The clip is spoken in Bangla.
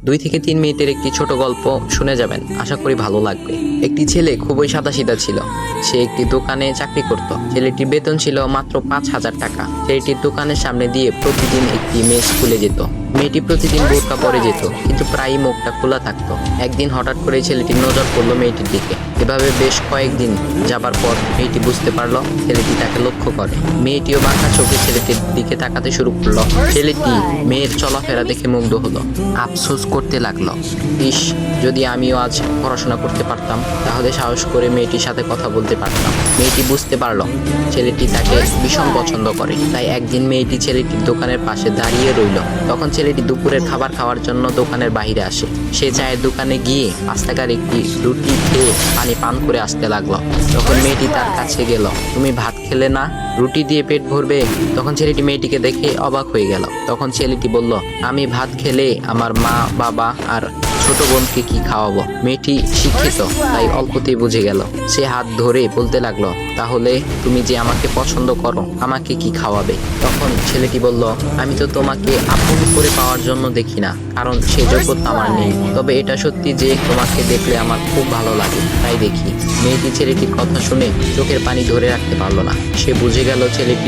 2 থেকে 3 মিনিটের একটি ছোট গল্প শুনে যাবেন, আশা করি ভালো লাগবে। একটি ছেলে খুবই সাদাসিধা ছিল। সে একটি দোকানে চাকরি করত। ছেলেটির বেতন ছিল মাত্র 5,000 টাকা। ছেলেটির দোকানের সামনে দিয়ে প্রতিদিন একটি মেয়ে স্কুলে যেত। মেয়েটি প্রতিদিন বোরকা পরে যেত, কিন্তু প্রায়ই মুখটা খোলা থাকতো। একদিন হঠাৎ করে ছেলেটির নজর পড়লো মেয়েটির দিকে। এভাবে বেশ কয়েকদিন যাবার পর মেয়েটি বুঝতে পারলো ছেলেটি তাকে লক্ষ্য করে। মেয়েটিও বাঁকা চোখে ছেলেটির দিকে তাকাতে শুরু করলো। ছেলেটি মেয়ের চলাফেরা দেখে মুগ্ধ হলো। আফসোস করতে লাগলো, ইস, যদি আমিও আজ পড়াশোনা করতে পারতাম, তাহলে সাহস করে মেয়েটির সাথে কথা বলতে পারতাম। মেয়েটি বুঝতে পারলো ছেলেটি তাকে ভীষণ পছন্দ করে। তাই একদিন মেয়েটি ছেলেটির দোকানের পাশে দাঁড়িয়ে রইল। তখন ছেলেটি দুপুরের খাবার খাওয়ার জন্য দোকানের বাইরে আসে। সে চায়ের দোকানে গিয়ে 5 টাকার একটি রুটি খেয়ে পানি পান করে আসতে লাগলো। তখন মেয়েটি তার কাছে গেল। তুমি ভাত খেলে না, রুটি দিয়ে পেট ভরবে? তখন ছেলেটি মেয়েটিকে দেখে অবাক হয়ে গেল। তখন ছেলেটি বলল, আমি ভাত খেলে আমার মা, বাবা আর ছোট বোনকে কি খাওয়াবো? মেয়েটি শিক্ষিত, তাই অল্পতেই বুঝে গেল। সে হাত ধরে বলতে লাগলো, তাহলে তুমি যে আমাকে পছন্দ করো, আমাকে কি খাওয়াবে? তখন ছেলেটি বলল, আমি তো তোমাকে আপন করে পাওয়ার জন্য দেখি না, কারণ সে যোগ্যতা আমার নেই। তবে এটা সত্যি যে তোমাকে দেখলে আমার খুব ভালো লাগে, তাই দেখি। মেয়েটি ছেলেটির কথা শুনে চোখের পানি ধরে রাখতে পারলো না। সে বুঝে গেল ছেলেটি